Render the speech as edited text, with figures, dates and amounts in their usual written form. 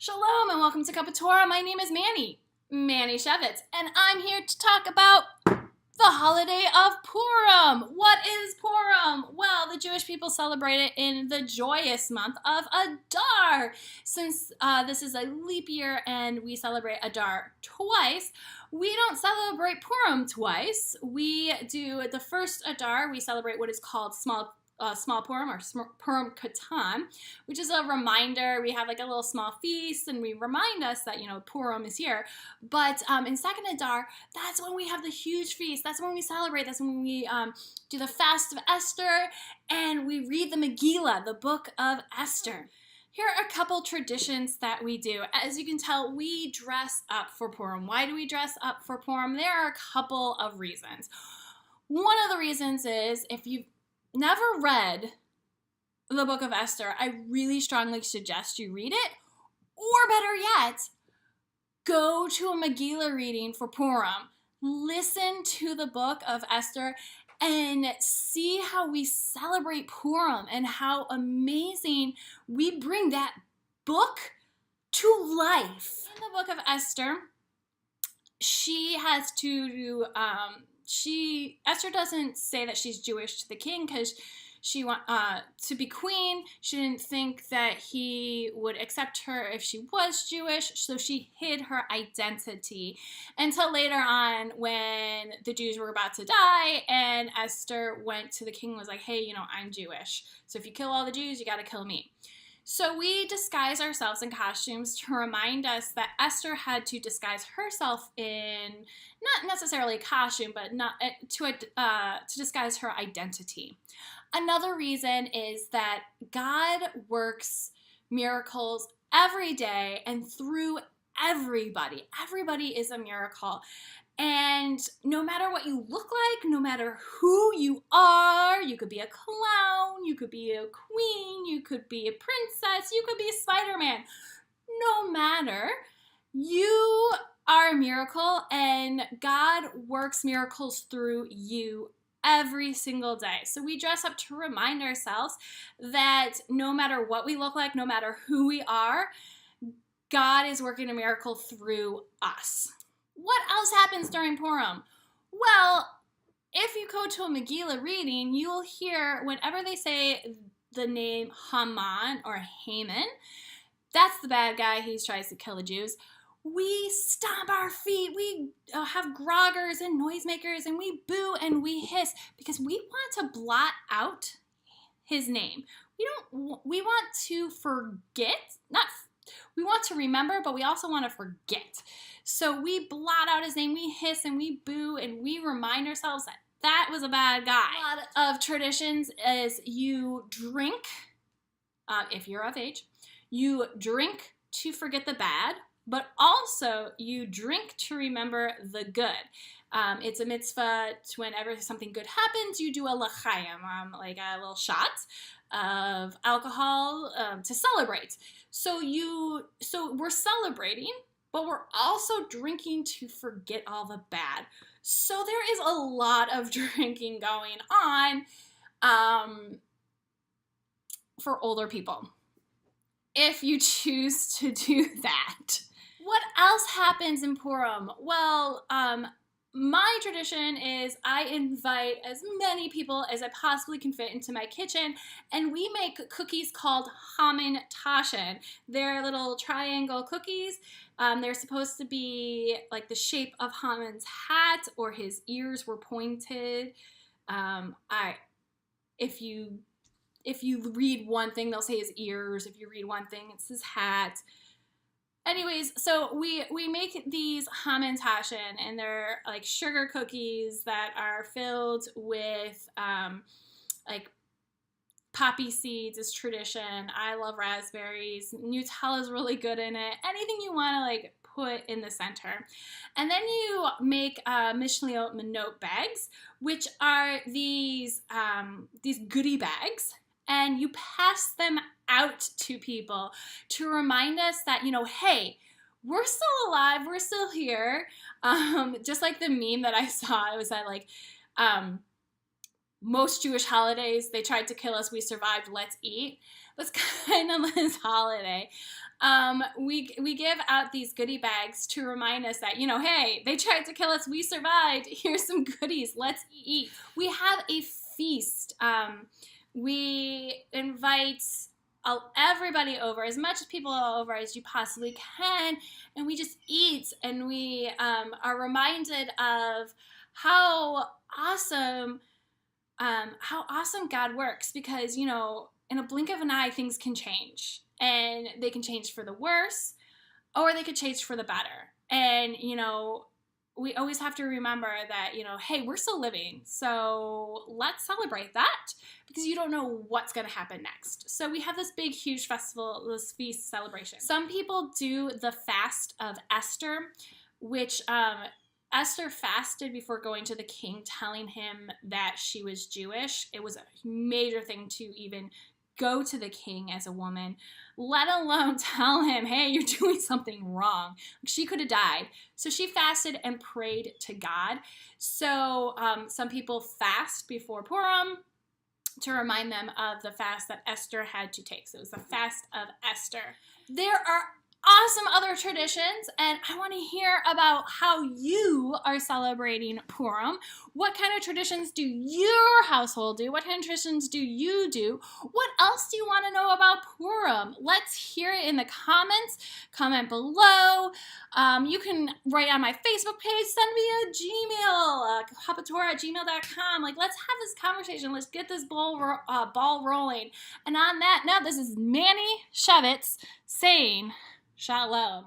Shalom and welcome to Cuppa Torah. My name is Manny Schewitz, and I'm here to talk about the holiday of Purim. What is Purim? Well, the Jewish people celebrate it in the joyous month of Adar. Since this is a leap year and we celebrate Adar twice, we don't celebrate Purim twice. We do the first Adar, we celebrate what is called Small Purim or Purim Katan, which is a reminder. We have like a little small feast and we remind us that, Purim is here. But in second Adar, that's when we have the huge feast. That's when we celebrate. That's when we do the fast of Esther and we read the Megillah, the book of Esther. Here are a couple traditions that we do. As you can tell, we dress up for Purim. Why do we dress up for Purim? There are a couple of reasons. One of the reasons is if you've never read the book of Esther, I really strongly suggest you read it, or better yet, go to a Megillah reading for Purim. Listen to the book of Esther and see how we celebrate Purim and how amazing we bring that book to life. In the book of Esther, she has to do Esther doesn't say that she's Jewish to the king because she want to be queen. She didn't think that he would accept her if she was Jewish, so she hid her identity until later on when the Jews were about to die and Esther went to the king and was like, hey, I'm Jewish, so if you kill all the Jews, you got to kill me. So we disguise ourselves in costumes to remind us that Esther had to disguise herself in not necessarily a costume, but to disguise her identity. Another reason is that God works miracles every day and through everybody. Everybody is a miracle. And no matter what you look like, no matter who you are, you could be a clown, you could be a queen, you could be a princess, you could be Spider-Man. No matter, you are a miracle and God works miracles through you every single day. So we dress up to remind ourselves that no matter what we look like, no matter who we are, God is working a miracle through us. What else happens during Purim? Well, if you go to a Megillah reading, you will hear whenever they say the name Haman or Haman, that's the bad guy. He tries to kill the Jews. We stomp our feet. We have groggers and noisemakers, and we boo and we hiss because we want to blot out his name. We want to forget, we want to remember, but we also want to forget. So we blot out his name, we hiss and we boo, and we remind ourselves that that was a bad guy. A lot of traditions is you drink, if you're of age, you drink to forget the bad, but also you drink to remember the good. It's a mitzvah to whenever something good happens, you do a l'chaim, like a little shot of alcohol to celebrate. So we're celebrating, but we're also drinking to forget all the bad. So there is a lot of drinking going on for older people, if you choose to do that. What else happens in Purim? Well, my tradition is I invite as many people as I possibly can fit into my kitchen, and we make cookies called Haman Tashen. They're little triangle cookies. They're supposed to be like the shape of Haman's hat, or his ears were pointed. If you read one thing, they'll say his ears. If you read one thing, it's his hat. Anyways, so we make these Haman Tashen, and they're like sugar cookies that are filled with like poppy seeds is tradition. I love raspberries. Nutella is really good in it. Anything you want to like put in the center. And then you make Mishliot Minot bags, which are these goodie bags, and you pass them out to people to remind us that, hey, we're still alive, we're still here. Just like the meme that I saw, it was that like, most Jewish holidays, they tried to kill us, we survived, let's eat. That's kind of this holiday. We give out these goodie bags to remind us that, hey, they tried to kill us, we survived. Here's some goodies, let's eat. We have a feast. We invite everybody over, as much people over as you possibly can, and we just eat, and we are reminded of how awesome God works, because in a blink of an eye things can change, and they can change for the worse, or they could change for the better. And we always have to remember that, hey, we're still living, so let's celebrate that, because you don't know what's going to happen next. So we have this big, huge festival, this feast celebration. Some people do the fast of Esther, which Esther fasted before going to the king, telling him that she was Jewish. It was a major thing to even go to the king as a woman, let alone tell him, hey, you're doing something wrong. She could have died. So she fasted and prayed to God. So some people fast before Purim to remind them of the fast that Esther had to take. So it was the fast of Esther. There are awesome other traditions, and I want to hear about how you are celebrating Purim. What kind of traditions do your household do? What kind of traditions do you do? What else do you want to know about Purim? Let's hear it in the comments. Comment below. You can write on my Facebook page, send me a Gmail, cuppatorah@gmail.com. Let's have this conversation. Let's get this ball rolling. And on that note, this is Manny Schewitz saying Shalom.